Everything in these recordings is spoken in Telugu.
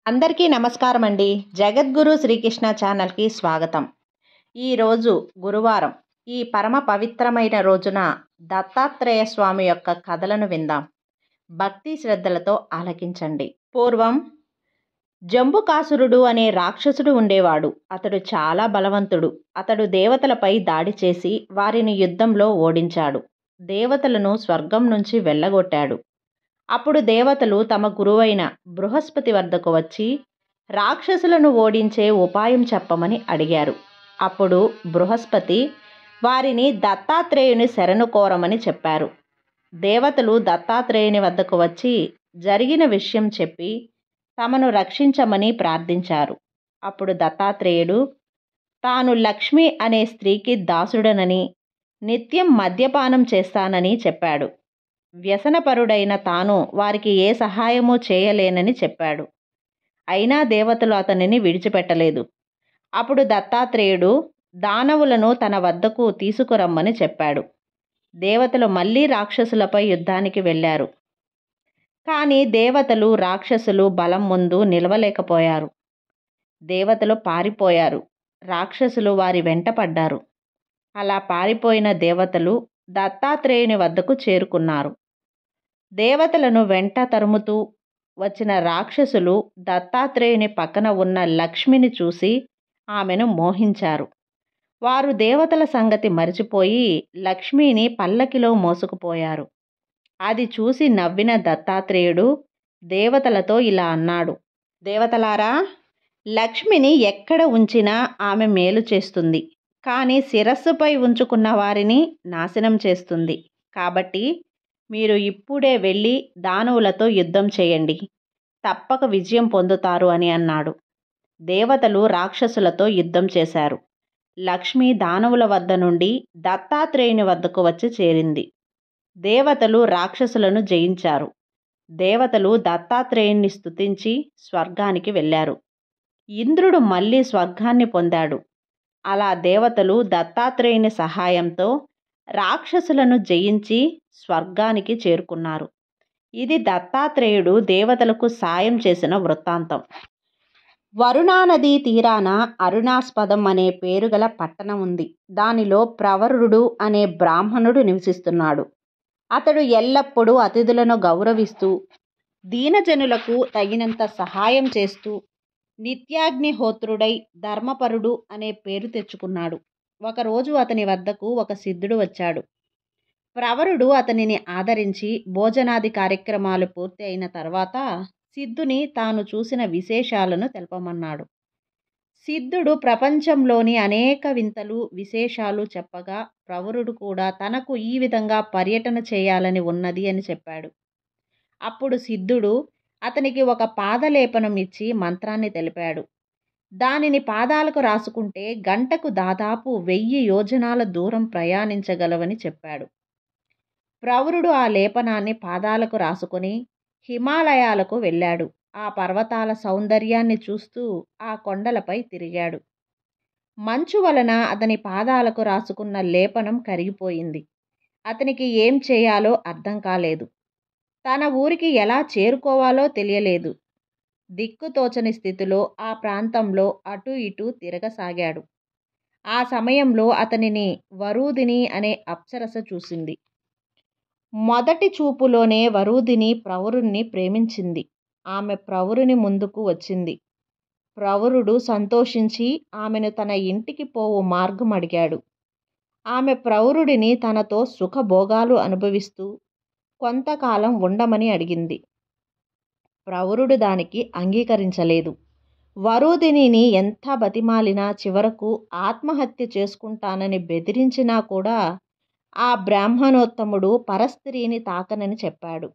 అందరికీ నమస్కారం అండి. జగద్గురు శ్రీకృష్ణ ఛానల్కి స్వాగతం. ఈరోజు గురువారం. ఈ పరమ పవిత్రమైన రోజున దత్తాత్రేయ స్వామి యొక్క కథలను విందాం. భక్తి శ్రద్ధలతో ఆలకించండి. పూర్వం జంబుకాసురుడు అనే రాక్షసుడు ఉండేవాడు. అతడు చాలా బలవంతుడు. అతడు దేవతలపై దాడి చేసి వారిని యుద్ధంలో ఓడించాడు. దేవతలను స్వర్గం నుంచి వెళ్ళగొట్టాడు. అప్పుడు దేవతలు తమ గురువైన బృహస్పతి వద్దకు వచ్చి రాక్షసులను ఓడించే ఉపాయం చెప్పమని అడిగారు. అప్పుడు బృహస్పతి వారిని దత్తాత్రేయుని శరణు కోరమని చెప్పారు. దేవతలు దత్తాత్రేయుని వద్దకు వచ్చి జరిగిన విషయం చెప్పి తమను రక్షించమని ప్రార్థించారు. అప్పుడు దత్తాత్రేయుడు తాను లక్ష్మి అనే స్త్రీకి దాసుడనని, నిత్యం మద్యపానం చేస్తానని చెప్పాడు. వ్యసనపరుడైన తాను వారికి ఏ సహాయమూ చేయలేనని చెప్పాడు. అయినా దేవతలు అతనిని విడిచిపెట్టలేదు. అప్పుడు దత్తాత్రేయుడు దానవులను తన వద్దకు తీసుకురమ్మని చెప్పాడు. దేవతలు మళ్ళీ రాక్షసులపై యుద్ధానికి వెళ్ళారు. కానీ దేవతలు రాక్షసులు బలం ముందు నిలవలేకపోయారు. దేవతలు పారిపోయారు. రాక్షసులు వారి వెంట పడ్డారు. అలా పారిపోయిన దేవతలు దత్తాత్రేయుని వద్దకు చేరుకున్నారు. దేవతలను వెంట తరుముతూ వచ్చిన రాక్షసులు దత్తాత్రేయుని పక్కన ఉన్న లక్ష్మిని చూసి ఆమెను మోహించారు. వారు దేవతల సంగతి మరిచిపోయి లక్ష్మిని పల్లకిలో మోసుకుపోయారు. అది చూసి నవ్విన దత్తాత్రేయుడు దేవతలతో ఇలా అన్నాడు: దేవతలారా, లక్ష్మిని ఎక్కడ ఉంచినా ఆమె మేలు చేస్తుంది, కానీ శిరస్సుపై ఉంచుకున్న వారిని నాశనం చేస్తుంది. కాబట్టి మీరు ఇప్పుడే వెళ్ళి దానవులతో యుద్ధం చేయండి, తప్పక విజయం పొందుతారు అని అన్నాడు. దేవతలు రాక్షసులతో యుద్ధం చేశారు. లక్ష్మి దానవుల వద్ద నుండి దత్తాత్రేయుని వద్దకు వచ్చి చేరింది. దేవతలు రాక్షసులను జయించారు. దేవతలు దత్తాత్రేయుని స్తుతించి స్వర్గానికి వెళ్ళారు. ఇంద్రుడు మళ్ళీ స్వర్గాన్ని పొందాడు. అలా దేవతలు దత్తాత్రేయుని సహాయంతో రాక్షసులను జయించి స్వర్గానికి చేరుకున్నారు. ఇది దత్తాత్రేయుడు దేవతలకు సాయం చేసిన వృత్తాంతం. వరుణా నదీ తీరాన అరుణాస్పదం అనే పేరుగల పట్టణం ఉంది. దానిలో ప్రవరుడు అనే బ్రాహ్మణుడు నివసిస్తున్నాడు. అతడు ఎల్లప్పుడూ అతిథులను గౌరవిస్తూ, దీనజనులకు తగినంత సహాయం చేస్తూ, నిత్యాగ్నిహోత్రుడై ధర్మపరుడు అనే పేరు తెచ్చుకున్నాడు. ఒకరోజు అతని వద్దకు ఒక సిద్ధుడు వచ్చాడు. ప్రవరుడు అతనిని ఆదరించి భోజనాది కార్యక్రమాలు పూర్తి అయిన తర్వాత సిద్ధుని తాను చూసిన విశేషాలను తెలపమన్నాడు. సిద్ధుడు ప్రపంచంలోని అనేక వింతలు, విశేషాలు చెప్పగా ప్రవరుడు కూడా తనకు ఈ విధంగా పర్యటన చేయాలని ఉన్నది అని చెప్పాడు. అప్పుడు సిద్ధుడు అతనికి ఒక పాదలేపనం ఇచ్చి మంత్రాన్ని తెలిపాడు. దానిని పాదాలకు రాసుకుంటే గంటకు దాదాపు 1000 యోజనాల దూరం ప్రయాణించగలవని చెప్పాడు. ప్రవరుడు ఆ లేపనాన్ని పాదాలకు రాసుకొని హిమాలయాలకు వెళ్ళాడు. ఆ పర్వతాల సౌందర్యాన్ని చూస్తూ ఆ కొండలపై తిరిగాడు. మంచు వలన అతని పాదాలకు రాసుకున్న లేపనం కరిగిపోయింది. అతనికి ఏం చేయాలో అర్థం కాలేదు. తన ఊరికి ఎలా చేరుకోవాలో తెలియలేదు. దిక్కుతోచని స్థితిలో ఆ ప్రాంతంలో అటు ఇటు తిరగసాగాడు. ఆ సమయంలో అతనిని వరూధిని అనే అప్సరస చూసింది. మొదటి చూపులోనే వరూధిని ప్రవరుణ్ణి ప్రేమించింది. ఆమె ప్రవరుని ముందుకు వచ్చింది. ప్రవరుడు సంతోషించి ఆమెను తన ఇంటికి పోవు మార్గం అడిగాడు. ఆమె ప్రవరుడిని తనతో సుఖభోగాలు అనుభవిస్తూ కొంతకాలం ఉండమని అడిగింది. ప్రవరుడు దానికి అంగీకరించలేదు. వరూధినిని ఎంత బతిమాలినా, చివరకు ఆత్మహత్య చేసుకుంటానని బెదిరించినా కూడా ఆ బ్రాహ్మణోత్తముడు పరస్త్రీని తాకనని చెప్పాడు.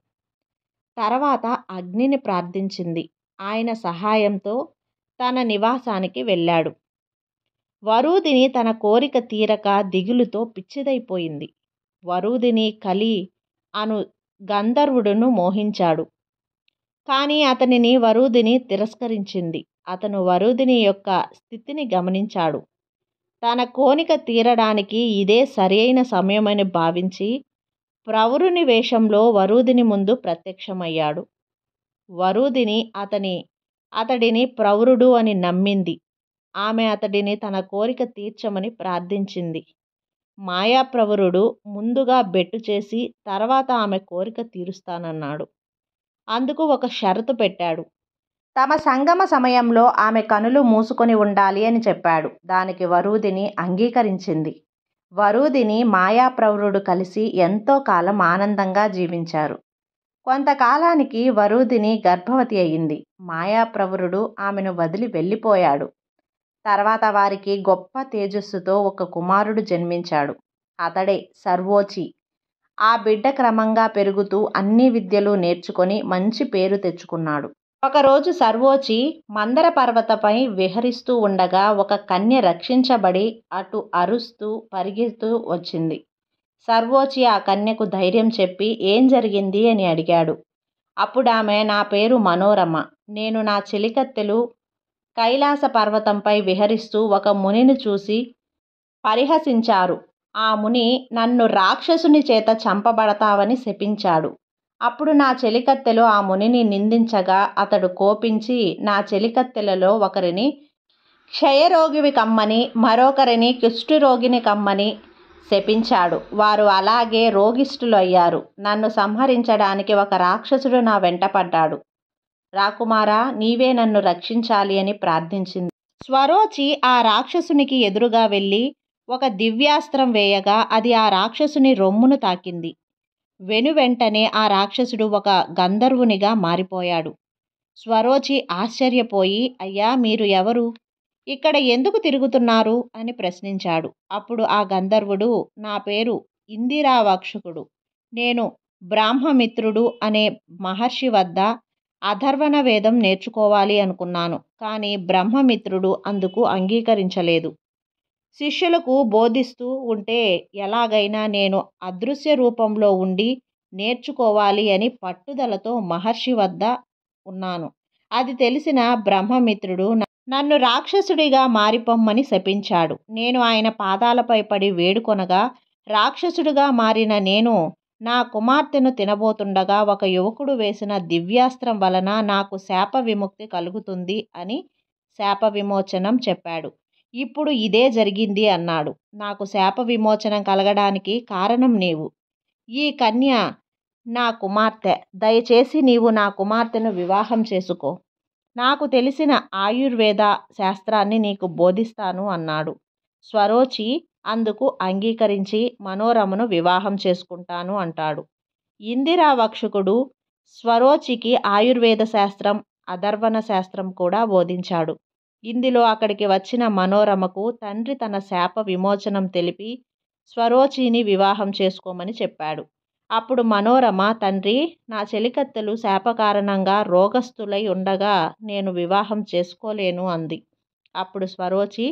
తర్వాత అగ్నిని ప్రార్థించింది. ఆయన సహాయంతో తన నివాసానికి వెళ్ళాడు. వరూధిని తన కోరిక తీరక దిగులుతో పిచ్చిదైపోయింది. వరూధిని కలి అను గంధర్వుడును మోహించాడు. కానీ అతనిని వరూధిని తిరస్కరించింది. అతను వరూధిని యొక్క స్థితిని గమనించాడు. తన కోరిక తీరడానికి ఇదే సరైన సమయమని భావించి ప్రవరుని వేషంలో వరూధిని ముందు ప్రత్యక్షమయ్యాడు. వరూధిని అతని అతడిని ప్రవరుడు అని నమ్మింది. ఆమె అతడిని తన కోరిక తీర్చమని ప్రార్థించింది. మాయాప్రవరుడు ముందుగా బెట్టు చేసి తర్వాత ఆమె కోరిక తీరుస్తానన్నాడు. అందుకు ఒక షరతు పెట్టాడు. తమ సంగమ సమయంలో ఆమె కనులు మూసుకొని ఉండాలి అని చెప్పాడు. దానికి వరూధిని అంగీకరించింది. వరూధిని మాయాప్రవరుడు కలిసి ఎంతో కాలం ఆనందంగా జీవించారు. కొంతకాలానికి వరూధిని గర్భవతి అయింది. మాయాప్రవరుడు ఆమెను వదిలి వెళ్ళిపోయాడు. తర్వాత వారికి గొప్ప తేజస్సుతో ఒక కుమారుడు జన్మించాడు. అతడే సర్వోచి. ఆ బిడ్డ క్రమంగా పెరుగుతూ అన్ని విద్యలు నేర్చుకొని మంచి పేరు తెచ్చుకున్నాడు. ఒకరోజు సర్వోచి మందర పర్వతపై విహరిస్తూ ఉండగా ఒక కన్య రక్షించబడి అటు అరుస్తూ పరిగెడుతూ వచ్చింది. సర్వోచి ఆ కన్యకు ధైర్యం చెప్పి ఏం జరిగింది అని అడిగాడు. అప్పుడామె, నా పేరు మనోరమ. నేను నా చెలికత్తెలు కైలాస పర్వతంపై విహరిస్తూ ఒక మునిని చూసి పరిహసించారు. ఆ ముని నన్ను రాక్షసుని చేత చంపబడతావని శపించాడు. అప్పుడు నా చెలికత్తెలు ఆ మునిని నిందించగా అతడు కోపించి నా చెలికత్తెలలో ఒకరిని క్షయరోగివి కమ్మని, మరొకరిని కుష్ఠరోగిని కమ్మని శపించాడు. వారు అలాగే రోగిష్ఠులు అయ్యారు. నన్ను సంహరించడానికి ఒక రాక్షసుడు నా వెంట పడ్డాడు. రాకుమారా, నీవే నన్ను రక్షించాలి అని ప్రార్థించింది. స్వరోచి ఆ రాక్షసునికి ఎదురుగా వెళ్ళి ఒక దివ్యాస్త్రం వేయగా అది ఆ రాక్షసుని రొమ్మును తాకింది. వెనువెంటనే ఆ రాక్షసుడు ఒక గంధర్వునిగా మారిపోయాడు. స్వరోచి ఆశ్చర్యపోయి, అయ్యా, మీరు ఎవరు? ఇక్కడ ఎందుకు తిరుగుతున్నారు అని ప్రశ్నించాడు. అప్పుడు ఆ గంధర్వుడు, నా పేరు ఇందిరావక్షకుడు. నేను బ్రాహ్మమిత్రుడు అనే మహర్షి వద్ద అథర్వణ వేదం నేర్చుకోవాలి అనుకున్నాను. కానీ బ్రహ్మమిత్రుడు అందుకు అంగీకరించలేదు. శిష్యులకు బోధిస్తూ ఉంటే ఎలాగైనా నేను అదృశ్య రూపంలో ఉండి నేర్చుకోవాలి అని పట్టుదలతో మహర్షి వద్ద ఉన్నాను. అది తెలిసిన బ్రహ్మమిత్రుడు నన్ను రాక్షసుడిగా మారిపోమ్మని శపించాడు. నేను ఆయన పాదాలపై పడి వేడుకొనగా రాక్షసుడిగా మారిన నేను నా కుమార్తెను తినబోతుండగా ఒక యువకుడు వేసిన దివ్యాస్త్రం వలన నాకు శాప విముక్తి కలుగుతుంది అని శాప విమోచనం చెప్పాడు. ఇప్పుడు ఇదే జరిగింది అన్నాడు. నాకు శాప విమోచనం కలగడానికి కారణం నీవు. ఈ కన్య నా కుమార్తె. దయచేసి నీవు నా కుమార్తెను వివాహం చేసుకో. నాకు తెలిసిన ఆయుర్వేద శాస్త్రాన్ని నీకు బోధిస్తాను అన్నాడు. స్వరోచి అందుకు అంగీకరించి మనోరమను వివాహం చేసుకుంటాను అంటాడు. ఇందిరావక్షకుడు స్వరోచికి ఆయుర్వేద శాస్త్రం, అథర్వణ శాస్త్రం కూడా బోధించాడు. ఇందులో అక్కడికి వచ్చిన మనోరమకు తండ్రి తన శాప విమోచనం తెలిపి స్వరోచిని వివాహం చేసుకోమని చెప్పాడు. అప్పుడు మనోరమ, తండ్రి, నా చెలికత్తెలు శాప కారణంగా రోగస్థులై ఉండగా నేను వివాహం చేసుకోలేను అంది. అప్పుడు స్వరోచి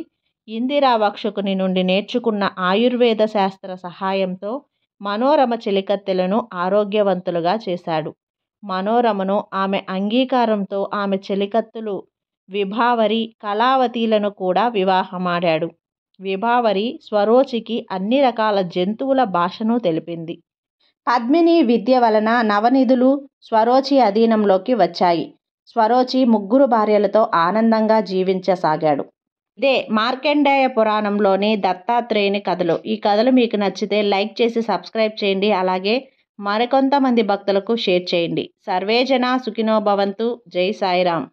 ఇందిరావక్షకుని నుండి నేర్చుకున్న ఆయుర్వేద శాస్త్ర సహాయంతో మనోరమ చెలికత్తెలను ఆరోగ్యవంతులుగా చేశాడు. మనోరమను ఆమె అంగీకారంతో ఆమె చెలికత్తెలు విభావరి, కళావతిలను కూడా వివాహమాడాడు. విభావరి స్వరోచికి అన్ని రకాల జంతువుల భాషను తెలిపింది. పద్మిని విద్య వలన నవనిధులు స్వరోచి అధీనంలోకి వచ్చాయి. స్వరోచి 3 భార్యలతో ఆనందంగా జీవించసాగాడు. ఇదే మార్కండేయ పురాణంలోని దత్తాత్రేయుని కథలు. ఈ కథలు మీకు నచ్చితే లైక్ చేసి సబ్స్క్రైబ్ చేయండి. అలాగే మరికొంతమంది భక్తులకు షేర్ చేయండి. సర్వేజన సుఖినో భవంతు. జై సాయిరాం.